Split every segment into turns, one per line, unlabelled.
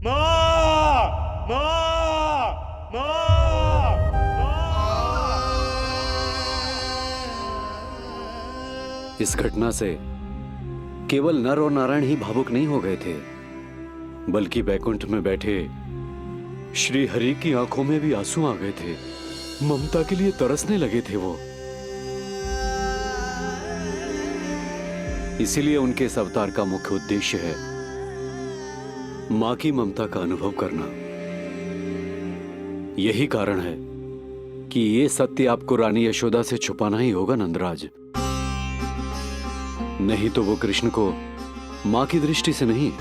माँ, माँ, माँ,
इस घटना से केवल नर और नारायण ही भावुक नहीं हो गए थे, बल्कि बैकुंठ में बैठे श्री हरि की आंखों में भी आंसू आ गए थे। ममता के लिए तरसने लगे थे वो। इसीलिए उनके इस अवतार का मुख्य उद्देश्य है मां की ममता का अनुभव करना। यही कारण है कि ये सत्य आपको रानी यशोदा से छुपाना ही होगा नंदराज। नहीं तो वो कृष्ण को मां की दृष्टि से नहीं,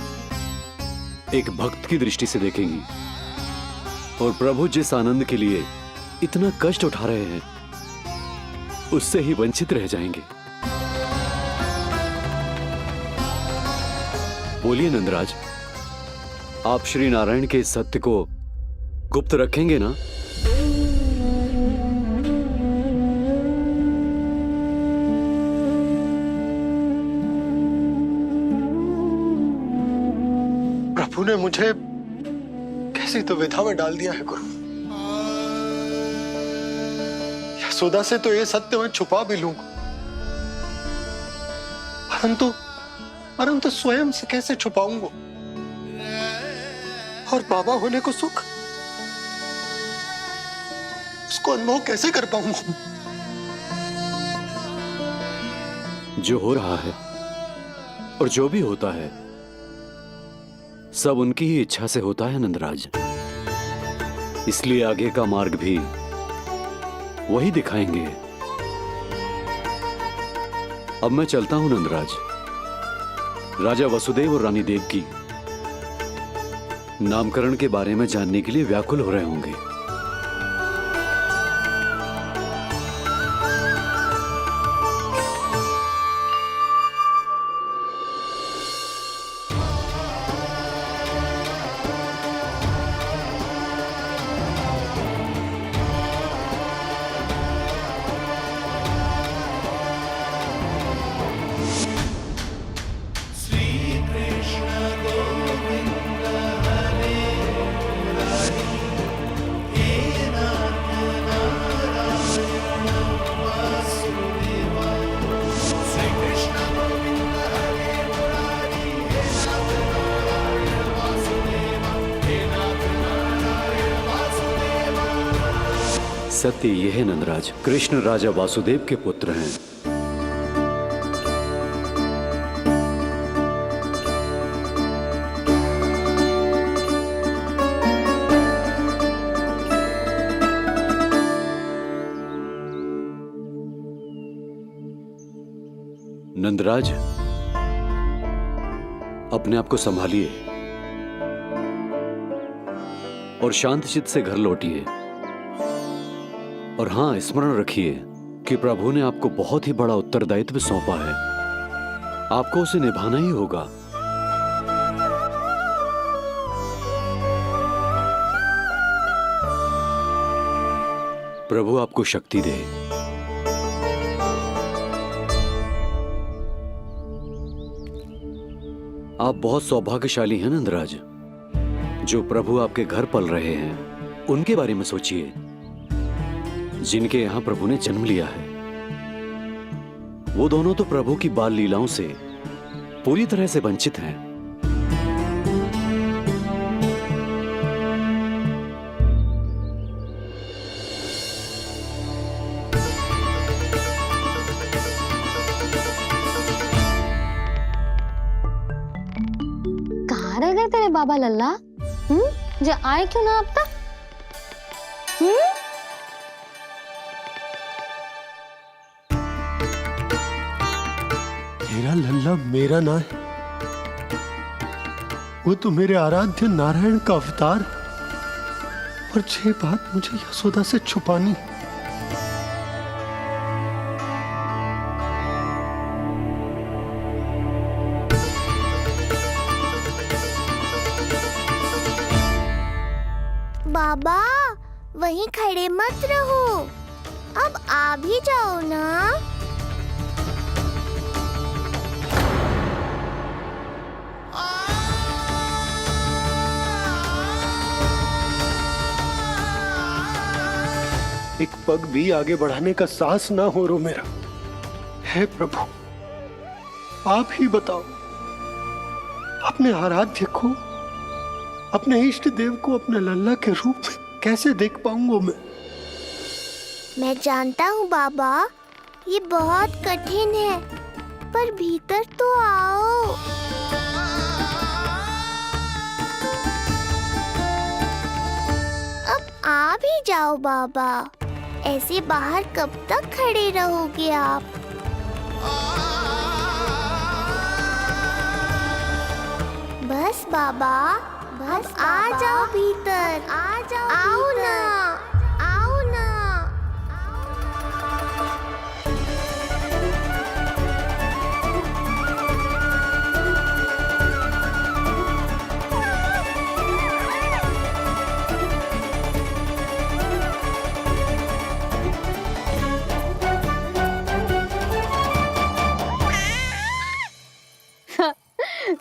एक भक्त की दृष्टि से देखेंगी, और प्रभु जिस आनंद के लिए इतना कष्ट उठा रहे हैं उससे ही वंचित रह जाएंगे। बोलिए नंदराज, आप श्री नारायण के इस सत्य को गुप्त रखेंगे ना?
प्रभु ने मुझे कैसी दुविधा में डाल दिया है गुरु। यशोदा से तो ये सत्य मैं छुपा भी लूंगा, परंतु स्वयं से कैसे छुपाऊंगा? और बाबा होने को सुख, उसको अनुभव कैसे कर पाऊंगा?
जो हो रहा है और जो भी होता है सब उनकी ही इच्छा से होता है नंदराज। इसलिए आगे का मार्ग भी वही दिखाएंगे। अब मैं चलता हूं नंदराज। राजा वसुदेव और रानी देवकी नामकरण के बारे में जानने के लिए व्याकुल हो रहे होंगे। सत्य यह है नंदराज, कृष्ण राजा वासुदेव के पुत्र हैं। नंदराज, अपने आप को संभालिए और शांत चित्त से घर लौटिए। और हां, स्मरण रखिए कि प्रभु ने आपको बहुत ही बड़ा उत्तरदायित्व सौंपा है, आपको उसे निभाना ही होगा। प्रभु आपको शक्ति दे। आप बहुत सौभाग्यशाली हैं नंदराज। जो प्रभु आपके घर पल रहे हैं उनके बारे में सोचिए, जिनके यहां प्रभु ने जन्म लिया है। वो दोनों तो प्रभु की बाल लीलाओं से पूरी तरह से वंचित हैं।
कहाँ रह गए तेरे बाबा लल्ला? जो आए क्यों ना अब तक?
मेरा लल्ला मेरा ना है, वो तो मेरे आराध्य नारायण का अवतार, और ये बात मुझे यशोदा से छुपानी।
बाबा वहीं खड़े मत रहो, अब आ भी जाओ ना।
एक पग भी आगे बढ़ाने का साहस ना हो रो मेरा। हे प्रभु, आप ही बताओ, अपने आराध्य को, अपने इष्ट देव को अपने लल्ला के रूप में कैसे देख पाऊंगा
मैं जानता हूँ बाबा, ये बहुत कठिन है, पर भीतर तो आओ। अब आ भी जाओ बाबा, ऐसे बाहर कब तक खड़े रहोगे आप? बस बाबा, बस आ जाओ भीतर, आ जाओ, आओ ना, आओ ना।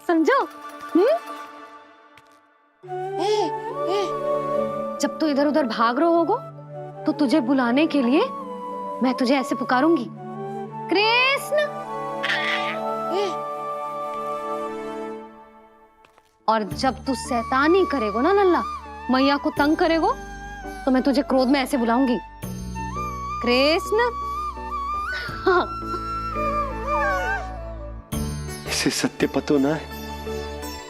समझो? जब तू इधर उधर भाग रहा होगो तो तुझे बुलाने के लिए मैं तुझे ऐसे पुकारूंगी, कृष्ण। और जब तू शैतानी करेगो ना लल्ला, मैया को तंग करेगो, तो मैं तुझे क्रोध में ऐसे बुलाऊंगी, कृष्ण। हाँ।
इसे सत्य पतो ना है,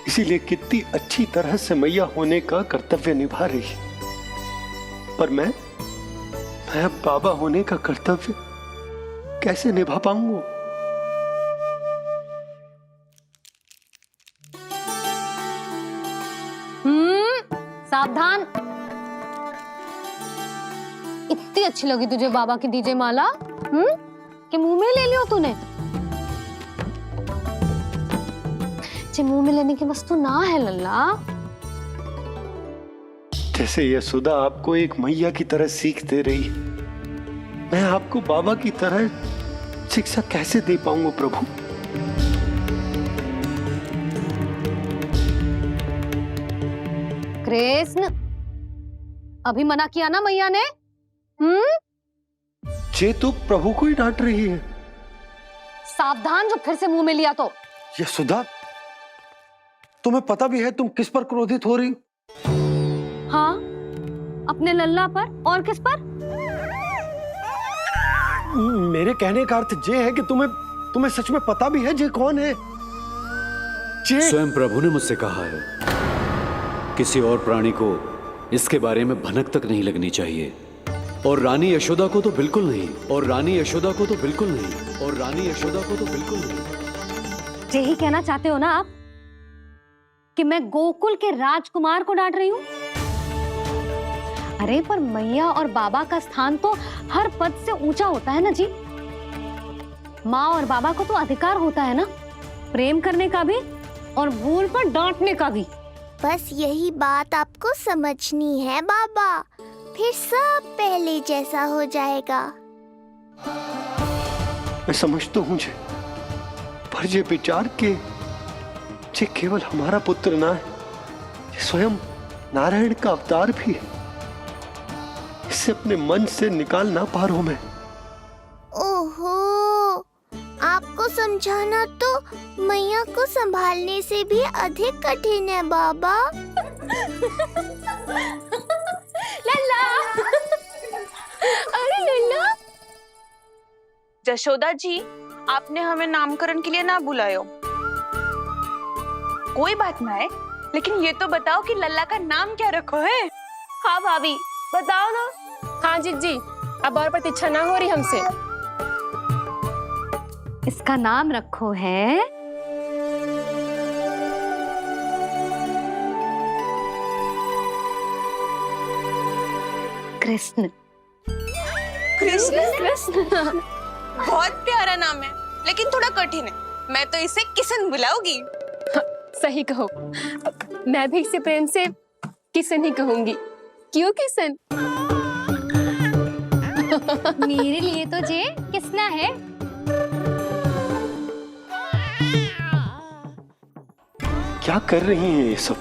इसीलिए कितनी अच्छी तरह से मैया होने का कर्तव्य निभा रही है। पर मैं अब बाबा होने का कर्तव्य कैसे निभा पाऊंगा?
सावधान। इतनी अच्छी लगी तुझे बाबा की दीजे माला, कि मुंह में ले लियो तूने? मुंह में लेने की वस्तु ना है लल्ला।
जैसे यशोदा आपको एक मैया की तरह सीख दे रही, मैं आपको बाबा की तरह शिक्षा कैसे दे पाऊंगा प्रभु?
कृष्ण, अभी मना किया ना मैया ने?
ये तो प्रभु को ही डांट रही है।
सावधान, जो फिर से मुंह में लिया तो।
यशोदा, तुम्हें पता भी है तुम किस पर क्रोधित हो रही?
हाँ, अपने लल्ला पर। और किस पर?
मेरे कहने का अर्थ ये है कि तुम्हें सच में पता भी है जे कौन है?
स्वयं प्रभु ने मुझसे कहा है, किसी और प्राणी को इसके बारे में भनक तक नहीं लगनी चाहिए। और रानी यशोदा को तो बिल्कुल नहीं, और रानी यशोदा को तो बिल्कुल नहीं, और रानी यशोदा को तो बिल्कुल नहीं।
यही कहना चाहते हो ना आप कि मैं गोकुल के राजकुमार को डांट रही हूँ? अरे पर मैया और बाबा का स्थान तो हर पद से ऊंचा होता है ना जी। माँ और बाबा को तो अधिकार होता है ना प्रेम करने का भी, और भूल पर डांटने का भी।
बस यही बात आपको समझनी है बाबा, फिर सब पहले जैसा हो जाएगा।
मैं समझता हूँ जे, पर ये विचार के ये केवल हमारा पुत्र ना है, ये स्वयं नारायण का अवतार भी है। इसे अपने मन से निकाल ना पा रहा हूं मैं।
ओहो, आपको समझाना तो मैया को संभालने से भी अधिक कठिन है बाबा।
लल्ला, अरे लल्ला। जशोदा जी, आपने हमें नामकरण के लिए ना बुलायो। कोई बात ना है, लेकिन ये तो बताओ कि लल्ला का नाम क्या रखो है?
हाँ भाभी, बताओ ना। हाँ जीजी, अब और प्रतीक्षा ना हो रही हमसे।
इसका नाम रखो है कृष्ण।
कृष्ण? कृष्ण बहुत प्यारा नाम है, लेकिन थोड़ा कठिन है। मैं तो इसे किशन बुलाऊंगी।
सही कहो, मैं भी इसे प्रेम से किशन ही कहूंगी। क्यों किशन?
मेरे लिए तो जे किसना है।
क्या कर रही हैं ये सब?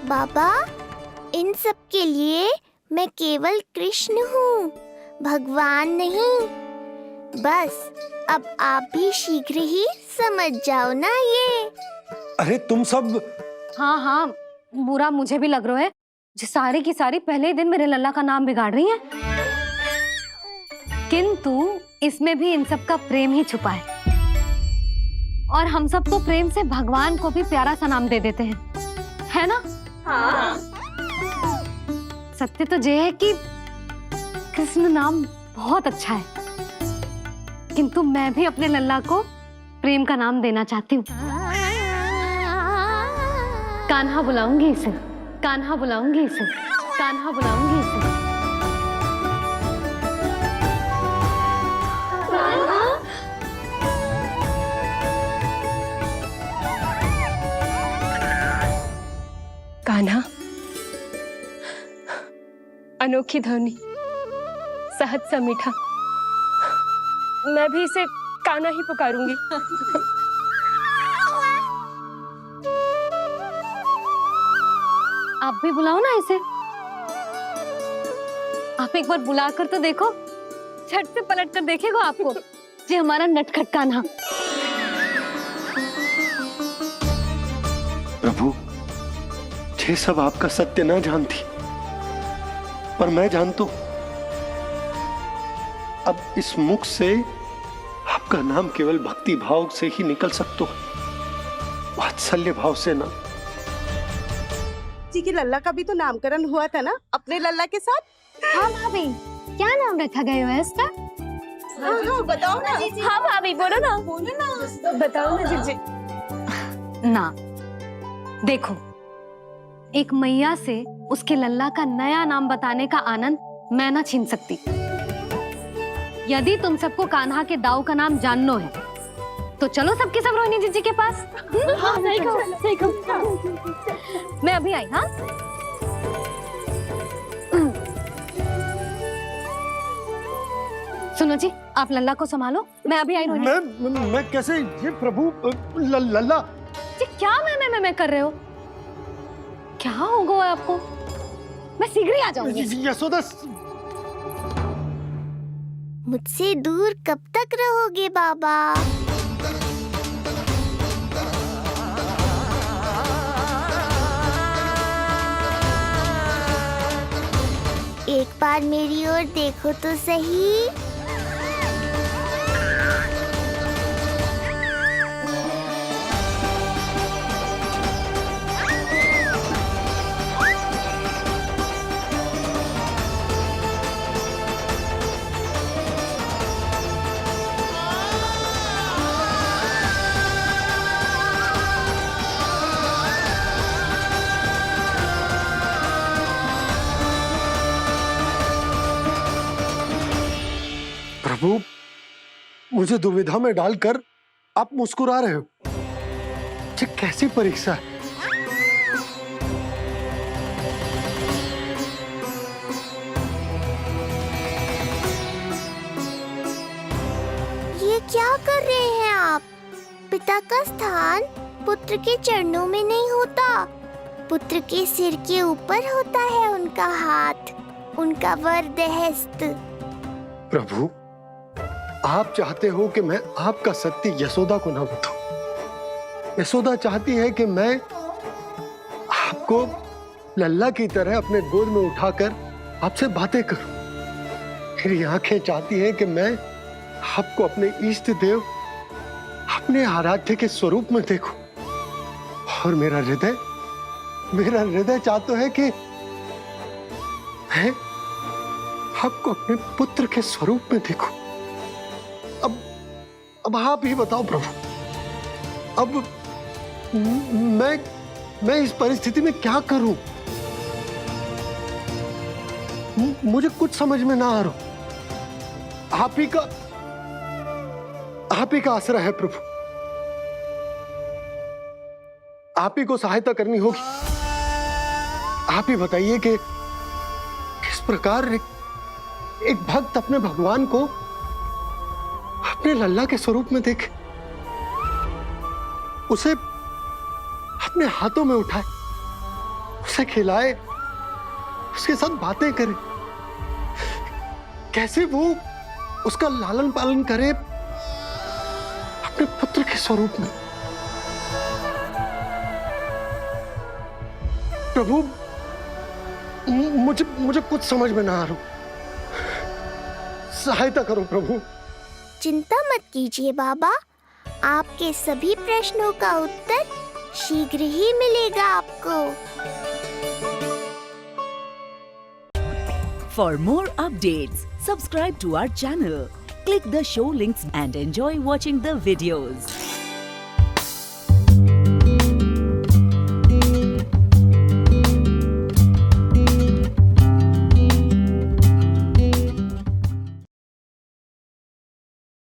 बाबा, इन सब के लिए मैं केवल कृष्ण हूँ, भगवान नहीं। बस अब आप भी शीघ्र ही समझ जाओ ना ये।
अरे तुम सब
हाँ हाँ, बुरा मुझे भी लग रहा है, जो सारी की सारी पहले ही दिन मेरे लल्ला का नाम बिगाड़ रही हैं। किंतु इसमें भी इन सब का प्रेम ही छुपा है, और हम सब तो प्रेम से भगवान को भी प्यारा सा नाम दे देते हैं, है ना?
हाँ।
सत्य तो ये है कि कृष्ण नाम बहुत अच्छा है, किंतु मैं भी अपने लल्ला को प्रेम का नाम देना चाहती हूँ। कान्हा बुलाऊंगी इसे, कान्हा बुलाऊंगी इसे, कान्हा बुलाऊंगी इसे।
कान्हा, अनोखी ध्वनि, सहज सा मीठा, मैं भी इसे कान्हा ही पुकारूंगी।
आप भी बुलाओ ना इसे। आप एक बार बुलाकर तो देखो, झट से पलट कर देखेगा आपको, ये हमारा नटखट कान्हा।
प्रभु, ये सब आपका सत्य ना जानती, पर मैं जानता हूं। अब इस मुख से आपका नाम केवल भक्ति भाव से ही निकल सकता है, वात्सल्य भाव से ना।
जी के लल्ला का भी तो नामकरण हुआ था ना अपने लल्ला के साथ।
हाँ भाभी, क्या नाम रखा गया है इसका?
हाँ, बताओ ना।
हाँ भाभी, बोलो ना।
बोलो ना।
बताओ ना जीजी।
ना, देखो, एक मैया से उसके लल्ला का नया नाम बताने का आनंद मैं ना छीन सकती। यदि तुम सबको कान्हा के दाऊ का नाम जानना है, तो चलो सबके सब रोहिणी जीजी के पास।
हाँ, सही कहो, सही कहो।
मैं अभी आई। हाँ, सुनो जी, आप लल्ला को संभालो, मैं अभी आई। रोहिणी,
मैं कैसे? ये प्रभु लल्ला।
जी क्या मैं कर रहे हो? क्या हो गया आपको? मैं शीघ्र ही आ जाऊंगी।
यशोदा,
मुझसे दूर कब तक रहोगे बाबा? एक बार मेरी ओर देखो तो सही।
प्रभु, मुझे दुविधा में डालकर आप मुस्कुरा रहे हो। ये कैसी परीक्षा है?
ये क्या कर रहे हैं आप? पिता का स्थान पुत्र के चरणों में नहीं होता, पुत्र के सिर के ऊपर होता है उनका हाथ, उनका वरद हस्त।
प्रभु, आप चाहते हो कि मैं आपका सत्य यशोदा को ना बताऊं। यशोदा चाहती है कि मैं आपको लल्ला की तरह अपने गोद में उठाकर आपसे बातें करूं। मेरी आंखें चाहती हैं कि मैं आपको अपने इष्ट देव, अपने आराध्य के स्वरूप में देखूं। और मेरा हृदय चाहता है कि मैं आपको अपने पुत्र के स्वरूप में देखूं। अब आप ही बताओ प्रभु, अब मैं इस परिस्थिति में क्या करूं? मुझे कुछ समझ में ना आ रहा। आप ही का आसरा है प्रभु, आप ही को सहायता करनी होगी। आप ही बताइए कि किस प्रकार एक भक्त अपने भगवान को अपने लल्ला के स्वरूप में देखे, उसे अपने हाथों में उठाए, उसे खिलाए, उसके साथ बातें करे, कैसे वो उसका लालन पालन करे अपने पुत्र के स्वरूप में। प्रभु, मुझे कुछ समझ में ना आ रहा, सहायता करो प्रभु।
चिंता मत कीजिए बाबा, आपके सभी प्रश्नों का उत्तर शीघ्र ही मिलेगा आपको।
For more updates, subscribe to our channel, click the show links and enjoy watching the videos.